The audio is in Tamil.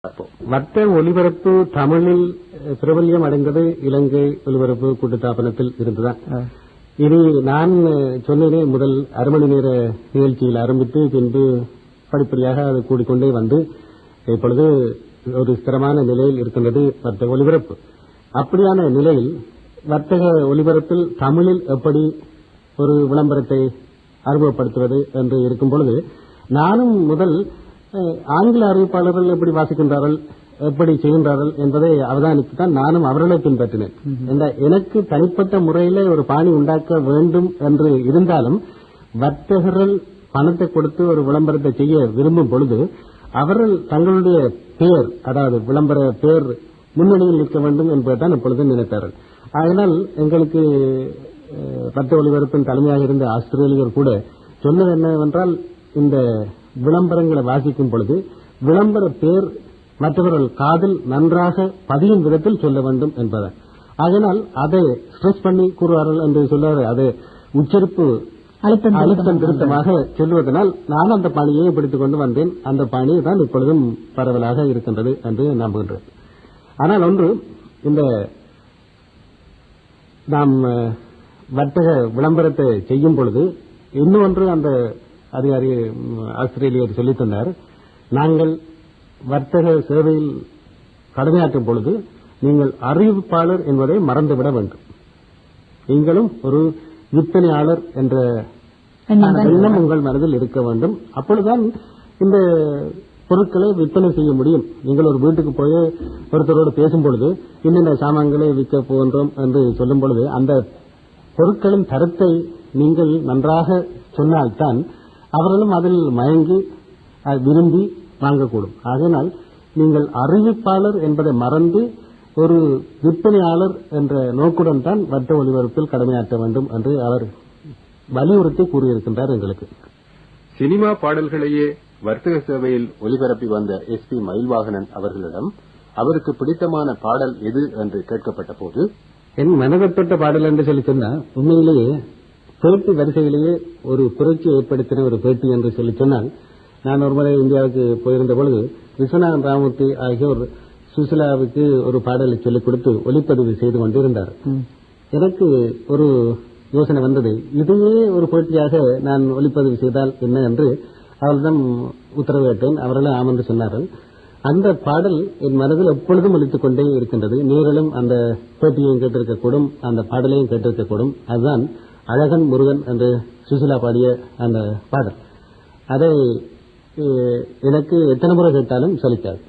வட்ட ஒலிபரப்பு தமிழில் பிரபல்யம் அடைந்தது இலங்கை ஒலிபரப்பு கூட்டுத்தாபனத்தில் இருந்துதான். இனி நான் சொன்னேனே முதல் அரை மணி நேர நிகழ்ச்சியில் ஆரம்பித்து பின்பு படிப்படியாக அது கூடிக்கொண்டே வந்து இப்பொழுது ஒரு ஸ்திரமான நிலையில் இருக்கின்றது வர்த்தக ஒலிபரப்பு. அப்படியான நிலையில் வர்த்தக ஒலிபரப்பில் தமிழில் எப்படி ஒரு விளம்பரத்தை அறிமுகப்படுத்துவது என்று இருக்கும் பொழுது நானும் முதல் ஆங்கில அறிவிப்பாளர்கள் எப்படி வாசிக்கின்றார்கள் எப்படி செய்கின்றார்கள் என்பதை அவதானித்துத்தான் நானும் அவர்களை பின்பற்றினேன். எனக்கு தனிப்பட்ட முறையில் ஒரு பாணி உண்டாக்க வேண்டும் என்று இருந்தாலும் வர்த்தகர்கள் பணத்தை கொடுத்து ஒரு விளம்பரத்தை செய்ய விரும்பும் பொழுது அவர்கள் தங்களுடைய பெயர், அதாவது விளம்பர பெயர் முன்னணியில் நிற்க வேண்டும் என்பதுதான் இப்பொழுது நினைத்தார்கள். அதனால் எங்களுக்கு வட்ட ஒலிபரப்பின் தலைமையாக இருந்த ஆஸ்திரேலியர் கூட சொன்னது என்னவென்றால், இந்த விளம்பரங்களை வாசிக்கும் பொழுது விளம்பர பேர் மற்றவர்கள் காதில் நன்றாக பதியும் விதத்தில் சொல்ல வேண்டும் என்பதால், அதனால் அதை ஸ்ட்ரெஸ் பண்ணி கூறுவார்கள் என்று சொல்லுவார்கள். அது உச்சரிப்பு அழுத்தம் திருத்தமாக சொல்லுவதனால் நான் அந்த பாணியை பிடித்துக் கொண்டு வந்தேன். அந்த பாணி தான் இப்பொழுதும் பரவலாக இருக்கின்றது என்று நம்புகின்றேன். ஆனால் ஒன்று, இந்த நாம் வர்த்தக விளம்பரத்தை செய்யும் பொழுது இன்னொன்று அந்த அதிகாரி ஆஸ்திரேலியர் சொல்லித் தந்தார். நாங்கள் வர்த்தக சேவையில் கடமையாற்றும் பொழுது நீங்கள் அறிவிப்பாளர் என்பதை மறந்துவிட வேண்டும். நீங்களும் ஒரு விற்பனையாளர் என்ற எண்ணம் உங்கள் மனதில் இருக்க வேண்டும். அப்பொழுதுதான் இந்த பொருட்களை விற்பனை செய்ய முடியும். நீங்கள் ஒரு வீட்டுக்கு போய் ஒருத்தரோடு பேசும் பொழுது இன்னென்ன சாமான்களை விற்க போகின்றோம் என்று சொல்லும் பொழுது அந்த பொருட்களின் தரத்தை நீங்கள் நன்றாக சொன்னால்தான் அவர்களும் அதில் மயங்கி விரும்பி வாங்கக்கூடும். அதனால் நீங்கள் அறிவிப்பாளர் என்பதை மறந்து ஒரு விற்பனையாளர் என்ற நோக்குடன் தான் வட்ட ஒலிபரப்பில் கடமையாற்ற வேண்டும் என்று அவர் வலியுறுத்தி கூறியிருக்கின்றார். எங்களுக்கு சினிமா பாடல்களையே வர்த்தக சேவையில் ஒலிபரப்பி வந்த SP மயில்வாகனன் அவர்களிடம் அவருக்கு பிடித்தமான பாடல் எது என்று கேட்கப்பட்ட போது, என் மனதப்பட்ட பாடல் என்று சொல்லி சொன்னால், உண்மையிலேயே பேட்டி வரிசையிலேயே ஒரு புரட்சி ஏற்படுத்தின ஒரு பேட்டி என்று சொல்லி சொன்னால், நான் ஒருமுறை இந்தியாவுக்கு போயிருந்த பொழுது விஸ்வநாதன் ராமமூர்த்தி ஆகியோர் சுசிலாவுக்கு ஒரு பாடலை சொல்லிக் கொடுத்து ஒலிப்பதிவு செய்து கொண்டிருந்தார். எனக்கு ஒரு யோசனை வந்தது, இதையே ஒரு போட்டியாக நான் ஒலிப்பதிவு செய்தால் என்ன என்று அவர்களிடம் உத்தரவு கேட்டேன். அவர்களும் ஆமென்று சொன்னார்கள். அந்த பாடல் என் மனதில் எப்பொழுதும் ஒலித்துக் கொண்டே இருக்கின்றது. நீங்களும் அந்த பேட்டியையும் கேட்டிருக்கக்கூடும், அந்த பாடலையும் கேட்டிருக்கக்கூடும். அதுதான் அழகன் முருகன் என்று சுசிலா பாடிய அந்த பாடல். அதை எனக்கு எத்தனை முறை கேட்டாலும் சலிக்காது.